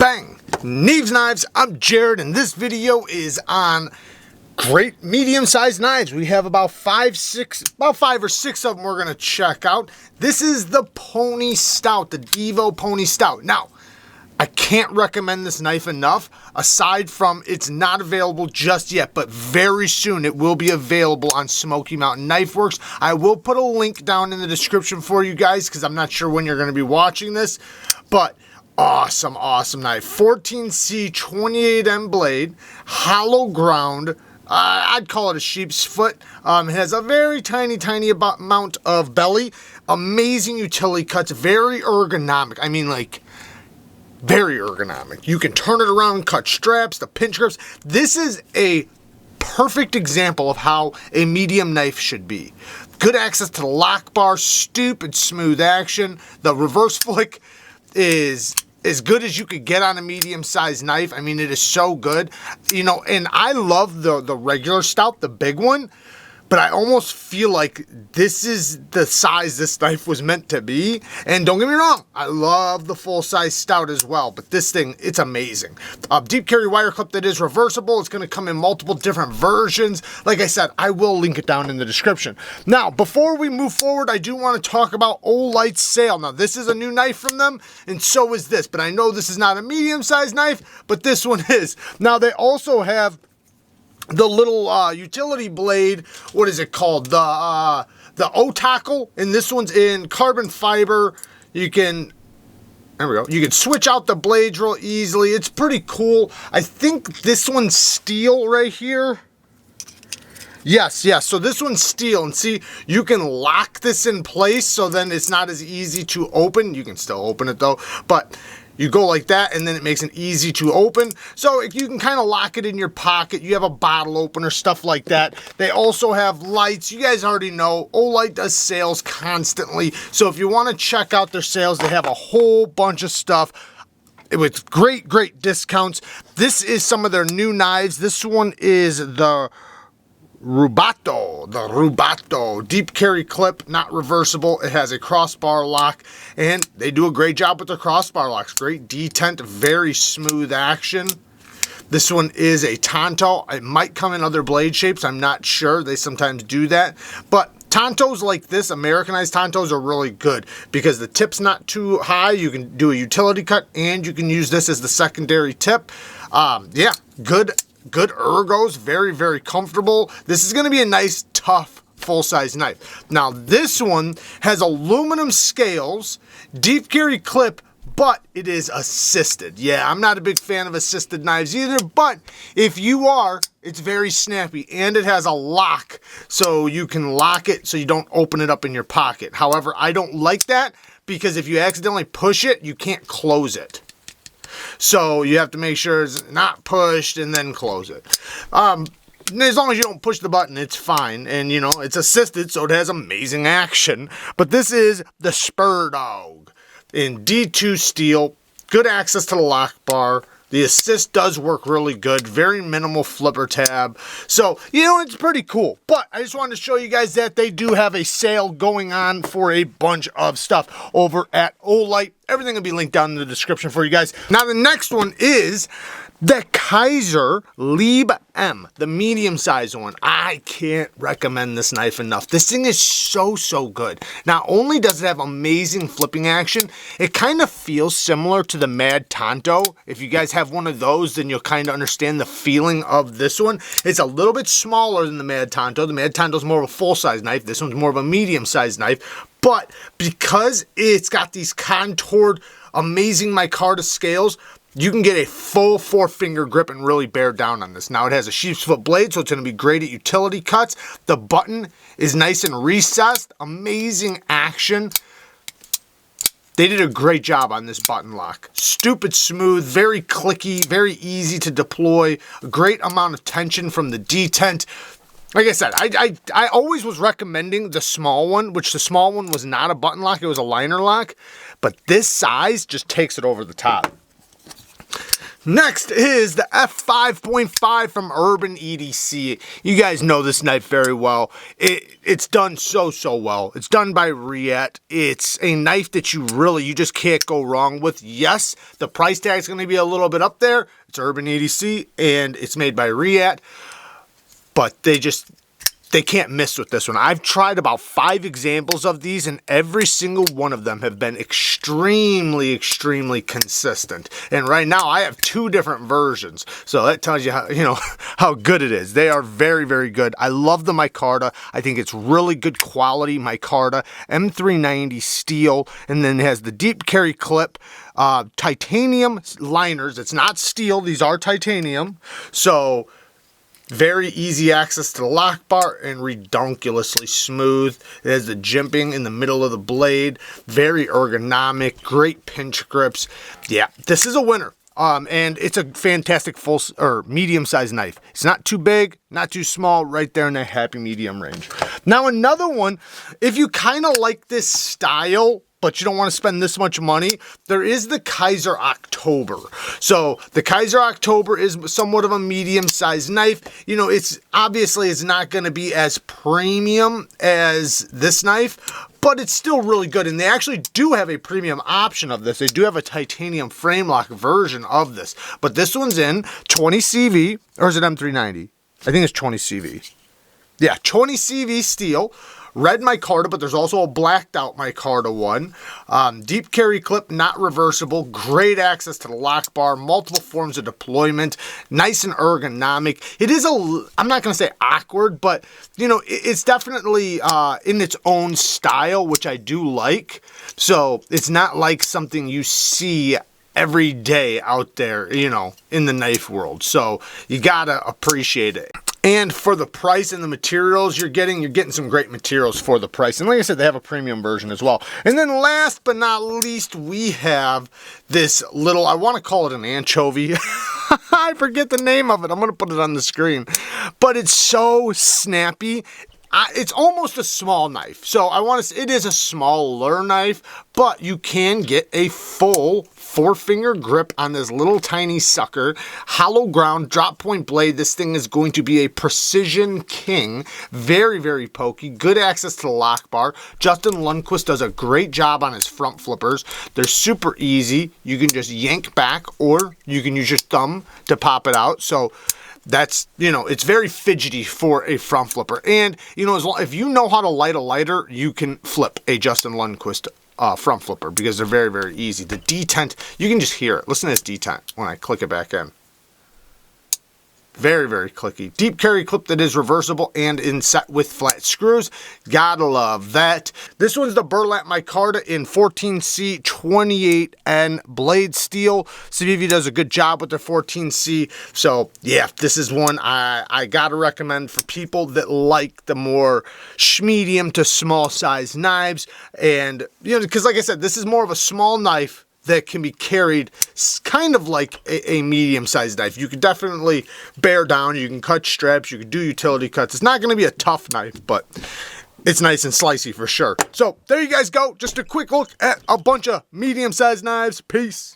Bang! Neeves Knives, I'm Jared, and this video is on great medium-sized knives. We have about five or six of them we're gonna check out. This is the Pony Stout, the DIVO Pony Stout. Now, I can't recommend this knife enough, aside from it's not available just yet, but very soon it will be available on Smoky Mountain Knife Works. I will put a link down in the description for you guys, because I'm not sure when you're gonna be watching this, but awesome knife. 14C 28M blade, hollow ground. I'd call it a sheep's foot. It has a very tiny amount of belly. Amazing utility cuts, very ergonomic. I mean, like, very ergonomic. You can turn it around and cut straps, the pinch grips. This is a perfect example of how a medium knife should be. Good access to the lock bar, stoop and smooth action. The reverse flick is as good as you could get on a medium-sized knife. I mean, it is so good. You know, and I love the regular stout, the big one, but I almost feel like this is the size this knife was meant to be. And don't get me wrong, I love the full-size stout as well, but this thing, it's amazing. Deep carry wire clip that is reversible. It's gonna come in multiple different versions. Like I said, I will link it down in the description. Now, before we move forward, I do wanna talk about OLIGHT's sale. Now, this is a new knife from them, and so is this, but I know this is not a medium-sized knife, but this one is. Now, they also have the little utility blade, what is it called? The O-tackle, and this one's in carbon fiber. You can, there we go. You can switch out the blades real easily. It's pretty cool. I think this one's steel right here. Yes, so this one's steel, and see, you can lock this in place, so then it's not as easy to open. You can still open it though, but you go like that, and then it makes it easy to open. So you can kind of lock it in your pocket. You have a bottle opener, stuff like that. They also have lights. You guys already know, OLIGHT does sales constantly. So if you want to check out their sales, they have a whole bunch of stuff with great discounts. This is some of their new knives. This one is the Rubato deep carry clip, not reversible. It has a crossbar lock, and they do a great job with their crossbar locks. Great detent, very smooth action. This one is a Tonto. It might come in other blade shapes, I'm not sure. They sometimes do that, but Tontos like this, Americanized Tontos, are really good because the tip's not too high. You can do a utility cut, and you can use this as the secondary tip. Yeah, good ergos, very comfortable. This is going to be a nice, tough, full-size knife. Now, this one has aluminum scales, deep carry clip, but it is assisted. Yeah, I'm not a big fan of assisted knives either, but if you are, it's very snappy, and it has a lock, so you can lock it so you don't open it up in your pocket. However, I don't like that, because if you accidentally push it, you can't close it. So you have to make sure it's not pushed and then close it. As long as you don't push the button, it's fine. And, you know, it's assisted, so it has amazing action. But this is the Spur Dog in D2 steel. Good access to the lock bar. The assist does work really good. Very minimal flipper tab. So, you know, it's pretty cool. But I just wanted to show you guys that they do have a sale going on for a bunch of stuff over at OLIGHT. Everything will be linked down in the description for you guys. Now, the next one is the Kaiser Lieb M, the medium-sized one. I can't recommend this knife enough. This thing is so good. Not only does it have amazing flipping action, it kind of feels similar to the Mad Tonto. If you guys have one of those, then you'll kind of understand the feeling of this one. It's a little bit smaller than the Mad Tonto. The Mad Tonto is more of a full-size knife. This one's more of a medium-sized knife. But because it's got these contoured, amazing micarta scales, you can get a full 4-finger grip and really bear down on this. Now, it has a sheep's foot blade, so it's going to be great at utility cuts. The button is nice and recessed. Amazing action. They did a great job on this button lock. Stupid smooth, very clicky, very easy to deploy. A great amount of tension from the detent. Like I said, I always was recommending the small one, which the small one was not a button lock, it was a liner lock. But this size just takes it over the top. Next is the F5.5 from Urban EDC. You guys know this knife very well. It's done so well. It's done by Riet. It's a knife that you just can't go wrong with. Yes, the price tag is going to be a little bit up there. It's Urban EDC and it's made by Riet, but they can't miss with this one. I've tried about 5 examples of these, and every single one of them have been extremely consistent. And right now, I have 2 different versions, so that tells you how how good it is. They are very good. I love the micarta. I think it's really good quality micarta. M390 steel, and then it has the deep carry clip, titanium liners. It's not steel. These are titanium. So very easy access to the lock bar and redonkulously smooth. It has the jimping in the middle of the blade. Very ergonomic, great pinch grips. Yeah, this is a winner. And it's a fantastic medium-sized knife. It's not too big, not too small, right there in the happy medium range. Now another one, if you kind of like this style, but you don't want to spend this much money, there is the Kaiser October. So the Kaiser October is somewhat of a medium-sized knife. You know, it's not going to be as premium as this knife, but it's still really good. And they actually do have a premium option of this. They do have a titanium frame lock version of this. But this one's in 20 CV, or is it M390? I think it's 20 CV. Yeah, 20 CV steel. Red micarta, but there's also a blacked out micarta one. Deep carry clip, not reversible. Great access to the lock bar. Multiple forms of deployment. Nice and ergonomic. It is I'm not going to say awkward, but you know, it's definitely in its own style, which I do like. So it's not like something you see every day out there, you know, in the knife world. So you gotta appreciate it. And for the price and the materials you're getting some great materials for the price. And like I said, they have a premium version as well. And then last but not least, we have this little, I want to call it an anchovy. I forget the name of it. I'm going to put it on the screen. But it's so snappy. It's almost a small knife. So it is a smaller knife, but you can get a full 4-finger grip on this little tiny sucker. Hollow ground, drop point blade. This thing is going to be a precision king. Very pokey. Good access to the lock bar. Justin Lundquist does a great job on his front flippers. They're super easy. You can just yank back, or you can use your thumb to pop it out. So that's, you know, it's very fidgety for a front flipper. And, you know, if you know how to light a lighter, you can flip a Justin Lundquist front flipper, because they're very easy. The detent, you can just hear it. Listen to this detent when I click it back in. Very clicky. Deep carry clip that is reversible and inset with flat screws. Gotta love that. This one's the burlap micarta in 14C 28N blade steel. CIVIVI does a good job with their 14C. So yeah, this is one I gotta recommend for people that like the more medium to small size knives. And you know, because like I said, this is more of a small knife that can be carried kind of like a medium-sized knife. You can definitely bear down, you can cut straps, you can do utility cuts. It's not going to be a tough knife, but it's nice and slicey for sure. So there you guys go. Just a quick look at a bunch of medium-sized knives. Peace.